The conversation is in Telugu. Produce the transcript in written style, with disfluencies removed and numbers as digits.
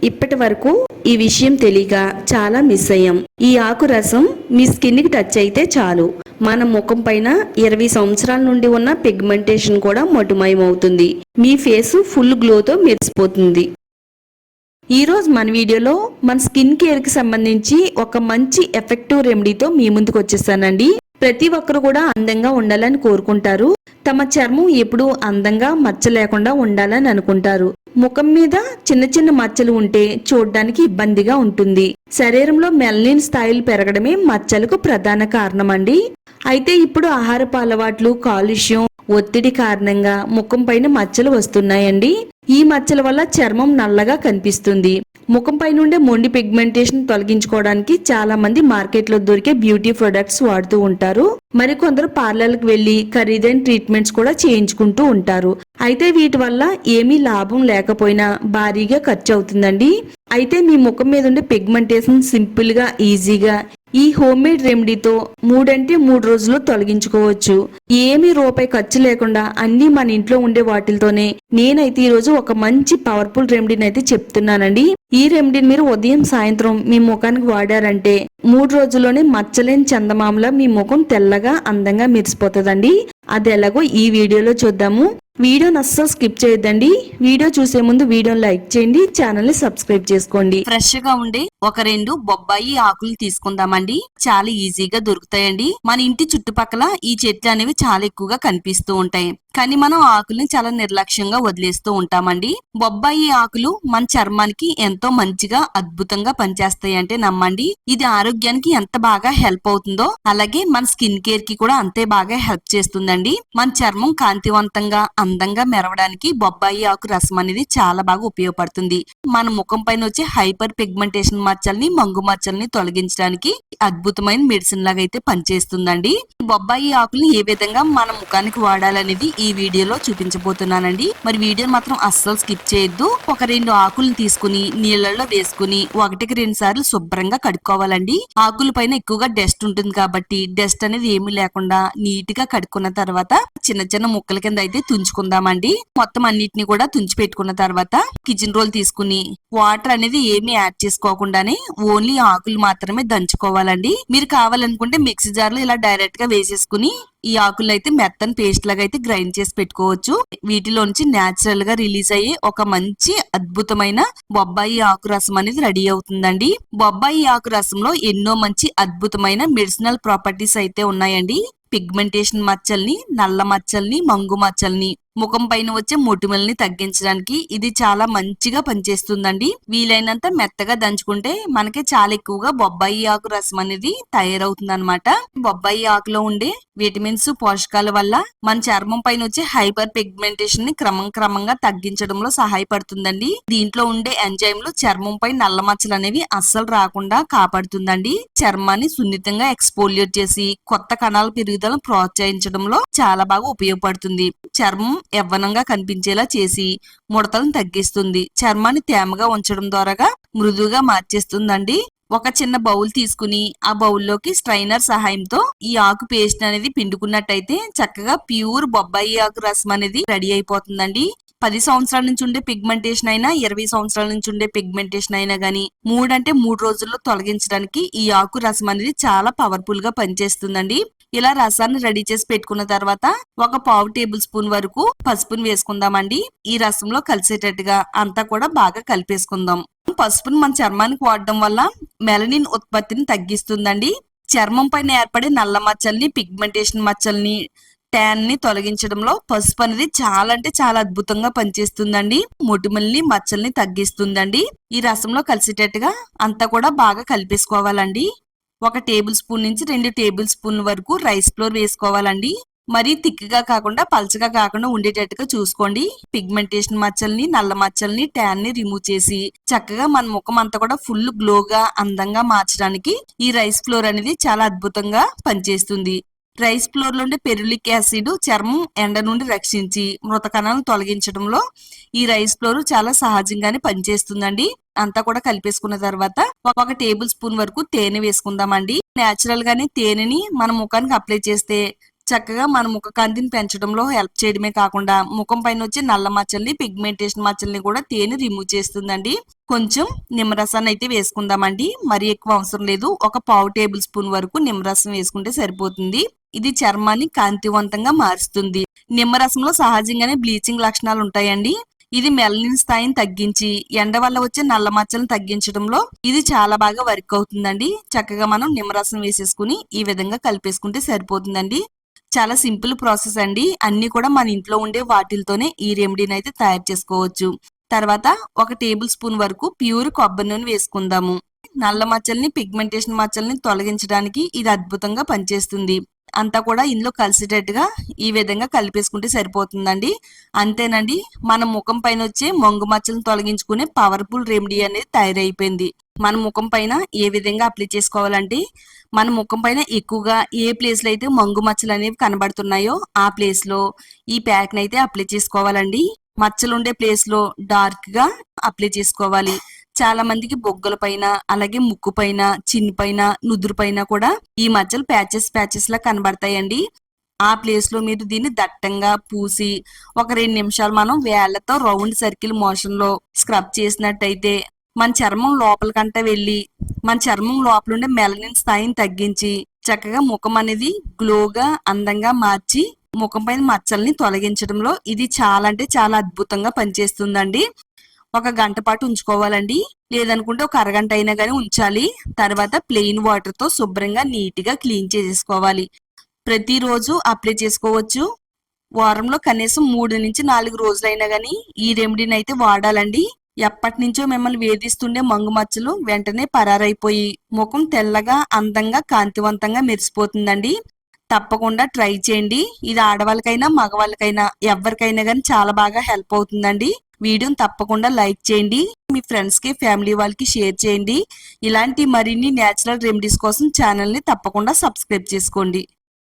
ఇప్పటి వరకు ఈ విషయం తెలియక చాలా మిస్ అయ్యాం. ఈ ఆకు రసం మీ స్కిన్ కి టచ్ అయితే చాలు, మన ముఖం పైన 20 సంవత్సరాల నుండి ఉన్న పిగ్మెంటేషన్ కూడా మటుమాయం అవుతుంది. మీ ఫేస్ ఫుల్ గ్లోతో మెరిసిపోతుంది. ఈ రోజు మన వీడియోలో మన స్కిన్ కేర్ కి సంబంధించి ఒక మంచి ఎఫెక్టివ్ రెమెడీతో మీ ముందుకు వచ్చేసానండి. ప్రతి ఒక్కరు కూడా అందంగా ఉండాలని కోరుకుంటారు. తమ చర్మం ఎప్పుడు అందంగా మచ్చ లేకుండా ఉండాలని అనుకుంటారు. ముఖం మీద చిన్న చిన్న మచ్చలు ఉంటే చూడడానికి ఇబ్బందిగా ఉంటుంది. శరీరంలో మెలనిన్ స్థాయిలు పెరగడమే మచ్చలకు ప్రధాన కారణం అండి. అయితే ఇప్పుడు ఆహారపు అలవాట్లు, కాలుష్యం, ఒత్తిడి కారణంగా ముఖం పైన మచ్చలు వస్తున్నాయండి. ఈ మచ్చల వల్ల చర్మం నల్లగా కనిపిస్తుంది. ముఖం పై నుండే మొండి పిగ్మెంటేషన్ తొలగించుకోవడానికి చాలా మంది మార్కెట్ లో దొరికే బ్యూటీ ప్రొడక్ట్స్ వాడుతూ ఉంటారు. మరికొందరు పార్లర్లకు వెళ్లి ఖరీదైన ట్రీట్మెంట్స్ కూడా చేయించుకుంటూ ఉంటారు. అయితే వీటి వల్ల ఏమీ లాభం లేకపోయినా భారీగా ఖర్చు అవుతుందండి. అయితే మీ ముఖం మీద ఉండే పిగ్మెంటేషన్ సింపుల్ గా, ఈజీగా ఈ హోమ్ మేడ్ రెమెడీతో 3 రోజుల్లో తొలగించుకోవచ్చు. ఏమీ రూపాయి ఖర్చు లేకుండా అన్ని మన ఇంట్లో ఉండే వాటితోనే నేనైతే ఈ రోజు ఒక మంచి పవర్ఫుల్ రెమెడీని అయితే చెప్తున్నానండి. ఈ రెమెడీని మీరు ఉదయం సాయంత్రం మీ ముఖానికి వాడారంటే 3 రోజుల్లోనే మచ్చలేని చందమామలా మీ ముఖం తెల్లగా అందంగా మెరిసిపోతుందండి. అది ఎలాగో ఈ వీడియోలో చూద్దాము. వీడియోని అస్సలు స్కిప్ చేయొద్దండి. వీడియో చూసే ముందు వీడియోని లైక్ చేయండి, ఛానల్ ని సబ్స్క్రైబ్ చేసుకోండి. ఫ్రెష్ గా ఉండే ఒక 2 బొబ్బాయి ఆకులు తీసుకుందామండి. చాలా ఈజీగా దొరుకుతాయండి. మన ఇంటి చుట్టుపక్కల ఈ చెట్లు అనేవి చాలా ఎక్కువగా కనిపిస్తూ ఉంటాయి. కానీ మనం ఆకుల్ని చాలా నిర్లక్ష్యంగా వదిలేస్తూ ఉంటామండి. బొబ్బాయి ఆకులు మన చర్మానికి ఎంతో మంచిగా, అద్భుతంగా పనిచేస్తాయి అంటే నమ్మండి. ఇది ఆరోగ్యానికి ఎంత బాగా హెల్ప్ అవుతుందో అలాగే మన స్కిన్ కేర్ కి కూడా అంతే బాగా హెల్ప్ చేస్తుందండి. మన చర్మం కాంతివంతంగా, అందంగా మెరవడానికి బొబ్బాయి ఆకు రసం అనేది చాలా బాగా ఉపయోగపడుతుంది. మన ముఖం పైన వచ్చే హైపర్ పిగ్మెంటేషన్ మచ్చల్ని, మంగు మచ్చల్ని తొలగించడానికి అద్భుతమైన మెడిసిన్ లాగా అయితే పనిచేస్తుందండి. బొబ్బాయి ఆకుల్ని ఏ విధంగా మన ముఖానికి వాడాలనేది ఈ వీడియోలో చూపించబోతున్నానండి. మరి వీడియోని మాత్రం అస్సలు స్కిప్ చేయొద్దు. ఒక 2 ఆకులను తీసుకుని నీళ్లలో వేసుకుని 1కి 2 సార్లు శుభ్రంగా కడుక్కోవాలండి. ఆకుల పైన ఎక్కువగా డస్ట్ ఉంటుంది కాబట్టి డస్ట్ అనేది ఏమీ లేకుండా నీట్ గా కడుక్కున్న తర్వాత చిన్న చిన్న ముక్కల కింద అయితే తుంచుకుందామండి. మొత్తం అన్నిటిని కూడా తుంచి పెట్టుకున్న తర్వాత కిచెన్ రోల్ తీసుకుని వాటర్ అనేది ఏమీ యాడ్ చేసుకోకుండానే ఓన్లీ ఆకులు మాత్రమే దంచుకోవాలండి. మీరు కావాలనుకుంటే మిక్సీ జార్ లో ఇలా డైరెక్ట్ గా వేసేసుకుని ఈ ఆకులు అయితే మెత్తని పేస్ట్ లాగా అయితే గ్రైండ్ చేసి పెట్టుకోవచ్చు. వీటిలోంచి నేచురల్ గా రిలీజ్ అయ్యే ఒక మంచి అద్భుతమైన బొబ్బాయి ఆకు రసం అనేది రెడీ అవుతుందండి. బొబ్బాయి ఆకు రసంలో ఎన్నో మంచి అద్భుతమైన మెడిసినల్ ప్రాపర్టీస్ అయితే ఉన్నాయండి. పిగ్మెంటేషన్ మచ్చల్ని, నల్ల మచ్చల్ని, మంగు మచ్చల్ని, ముఖం పైన వచ్చే మొటిమల్ని తగ్గించడానికి ఇది చాలా మంచిగా పనిచేస్తుందండి. వీలైనంత మెత్తగా దంచుకుంటే మనకి చాలా ఎక్కువగా బొబ్బాయి ఆకు రసం అనేది తయారవుతుంది అనమాట. బొబ్బాయి ఆకులో ఉండే విటమిన్స్, పోషకాల వల్ల మన చర్మం పైన వచ్చే హైపర్ పిగ్మెంటేషన్ ని క్రమంగా తగ్గించడంలో సహాయపడుతుందండి. దీంట్లో ఉండే ఎంజైమ్లు చర్మంపై నల్ల మచ్చలు అనేవి అస్సలు రాకుండా కాపాడుతుందండి. చర్మాన్ని సున్నితంగా ఎక్స్పోలియేట్ చేసి కొత్త కణాల పెరుగుదలను ప్రోత్సహించడంలో చాలా బాగా ఉపయోగపడుతుంది. చర్మం యవ్వనంగా కనిపించేలా చేసి ముడతలను తగ్గిస్తుంది. చర్మాన్ని తేమగా ఉంచడం ద్వారా మృదువుగా మార్చేస్తుందండి. ఒక చిన్న బౌల్ తీసుకుని ఆ బౌల్లోకి స్ట్రైనర్ సహాయంతో ఈ ఆకు పేస్ట్ అనేది పిండుకున్నట్టయితే చక్కగా ప్యూర్ బొబ్బాయి ఆకు రసం అనేది రెడీ అయిపోతుందండి. 10 సంవత్సరాల నుంచి ఉండే పిగ్మెంటేషన్ అయినా, 20 సంవత్సరాల నుంచి ఉండే పిగ్మెంటేషన్ అయినా గానీ 3 రోజుల్లో తొలగించడానికి ఈ ఆకు రసం అనేది చాలా పవర్ఫుల్ గా పనిచేస్తుందండి. ఇలా రసాన్ని రెడీ చేసి పెట్టుకున్న తర్వాత ఒక 1/2 టేబుల్ స్పూన్ వరకు పసుపుని వేసుకుందామండి. ఈ రసంలో కలిసేటట్టుగా అంతా కూడా బాగా కలిపేసుకుందాం. పసుపుని మన చర్మానికి వాడడం వల్ల మెలనిన్ ఉత్పత్తిని తగ్గిస్తుందండి. చర్మం పైన ఏర్పడే నల్ల మచ్చల్ని, పిగ్మెంటేషన్ మచ్చల్ని, ట్యాన్ ని తొలగించడంలో పసుపు అనేది చాలా అంటే చాలా అద్భుతంగా పనిచేస్తుందండి. మొటిమల్ని, మచ్చల్ని తగ్గిస్తుందండి. ఈ రసంలో కలిసేటట్టుగా అంతా కూడా బాగా కలిపేసుకోవాలండి. 1 టేబుల్ స్పూన్ నుంచి 2 టేబుల్ స్పూన్ వరకు రైస్ ఫ్లోర్ వేసుకోవాలండి. మరీ థిక్గా కాకుండా పల్చగా కాకుండా ఉండేటట్టుగా చూసుకోండి. పిగ్మెంటేషన్ మచ్చల్ని, నల్ల మచ్చల్ని, ట్యాన్ ని రిమూవ్ చేసి చక్కగా మన ముఖం అంతా కూడా ఫుల్ గ్లోగా, అందంగా మార్చడానికి ఈ రైస్ ఫ్లోర్ అనేది చాలా అద్భుతంగా పనిచేస్తుంది. రైస్ ఫ్లోర్ లో ఉండే పెరులిక్ యాసిడ్ చర్మం ఎండ నుండి రక్షించి మృత కణాలను తొలగించడంలో ఈ రైస్ ఫ్లోర్ చాలా సహజంగానే పనిచేస్తుందండి. అంతా కూడా కలిపేసుకున్న తర్వాత 1 టేబుల్ స్పూన్ వరకు తేనె వేసుకుందామండి. నేచురల్ గానే తేనెని మన ముఖానికి అప్లై చేస్తే చక్కగా మన ముఖ కాంతిని పెంచడంలో హెల్ప్ చేయడమే కాకుండా ముఖం పైన వచ్చే నల్ల మచ్చల్ని, పిగ్మెంటేషన్ మచ్చల్ని కూడా తేనె రిమూవ్ చేస్తుందండి. కొంచెం నిమ్మరసాన్ని అయితే వేసుకుందామండి. మరి ఎక్కువ అవసరం లేదు. ఒక పావు టేబుల్ స్పూన్ వరకు నిమ్మరసం వేసుకుంటే సరిపోతుంది. ఇది చర్మాన్ని కాంతివంతంగా మారుస్తుంది. నిమ్మరసంలో సహజంగానే బ్లీచింగ్ లక్షణాలు ఉంటాయండి. ఇది మెలనిన్ స్థాయిని తగ్గించి ఎండ వల్ల వచ్చే నల్ల మచ్చలను తగ్గించడంలో ఇది చాలా బాగా వర్క్ అవుతుందండి. చక్కగా మనం నిమ్మరసం వేసేసుకుని ఈ విధంగా కలిపేసుకుంటే సరిపోతుందండి. చాలా సింపుల్ ప్రాసెస్ అండి. అన్ని కూడా మన ఇంట్లో ఉండే వాటిలతోనే ఈ రెమెడీని అయితే తయారు చేసుకోవచ్చు. తర్వాత ఒక టేబుల్ స్పూన్ వరకు ప్యూర్ కొబ్బరి నూనె వేసుకుందాము. నల్ల మచ్చల్ని, పిగ్మెంటేషన్ మచ్చల్ని తొలగించడానికి ఇది అద్భుతంగా పనిచేస్తుంది. అంతా కూడా ఇందులో కలిసేటట్టుగా ఈ విధంగా కలిపేసుకుంటే సరిపోతుందండి. అంతేనండి, మన ముఖం పైన వచ్చే మొంగు మచ్చలను తొలగించుకునే పవర్ఫుల్ రెమెడీ అనేది తయారైపోయింది. మన ముఖం పైన ఏ విధంగా అప్లై చేసుకోవాలంటే, మన ముఖం పైన ఎక్కువగా ఏ ప్లేస్ లో అయితే మంగు మచ్చలు అనేవి కనబడుతున్నాయో ఆ ప్లేస్ లో ఈ ప్యాక్ అయితే అప్లై చేసుకోవాలండి. మచ్చలు ఉండే ప్లేస్ లో డార్క్ గా అప్లై చేసుకోవాలి. చాలా మందికి బొగ్గల పైన, అలాగే ముక్కు పైన, చిన్ పైన, నుదురు పైన కూడా ఈ మచ్చలు ప్యాచెస్ లా కనబడతాయండి. ఆ ప్లేస్ లో మీరు దీన్ని దట్టంగా పూసి ఒక 2 నిమిషాలు మనం వేళ్లతో రౌండ్ సర్కిల్ మోషన్ లో స్క్రబ్ చేసినట్టయితే మన చర్మం లోపలికంటే వెళ్ళి మన చర్మం లోపల ఉండే మెలనిన్ స్థాయిని తగ్గించి చక్కగా ముఖం అనేది గ్లోగా, అందంగా మార్చి ముఖం పైన మచ్చల్ని తొలగించడంలో ఇది చాలా అంటే చాలా అద్భుతంగా పనిచేస్తుందండి. ఒక గంట పాటు ఉంచుకోవాలండి. లేదనుకుంటే ఒక అరగంట అయినా కానీ ఉంచాలి. తర్వాత ప్లెయిన్ వాటర్ తో శుభ్రంగా నీట్ గా క్లీన్ చేసేసుకోవాలి. ప్రతిరోజు అప్లై చేసుకోవచ్చు. వారంలో కనీసం 3 నుంచి 4 రోజులైనా కానీ ఈ రెమెడీని అయితే వాడాలండి. ఎప్పటి నుంచో మిమ్మల్ని వేధిస్తుండే మంగు మచ్చలు వెంటనే పరారైపోయి ముఖం తెల్లగా, అందంగా, కాంతివంతంగా మెరిసిపోతుందండి. తప్పకుండా ట్రై చేయండి. ఇది ఆడవాళ్ళకైనా, మగవాళ్ళకైనా, ఎవరికైనా కానీ చాలా బాగా హెల్ప్ అవుతుందండి. వీడియోని తప్పకుండా లైక్ చేయండి. మీ ఫ్రెండ్స్ కి, ఫ్యామిలీ వాళ్ళకి షేర్ చేయండి. ఇలాంటి మరిన్ని నేచురల్ రెమెడీస్ కోసం ఛానల్ ని తప్పకుండా సబ్స్క్రైబ్ చేసుకోండి.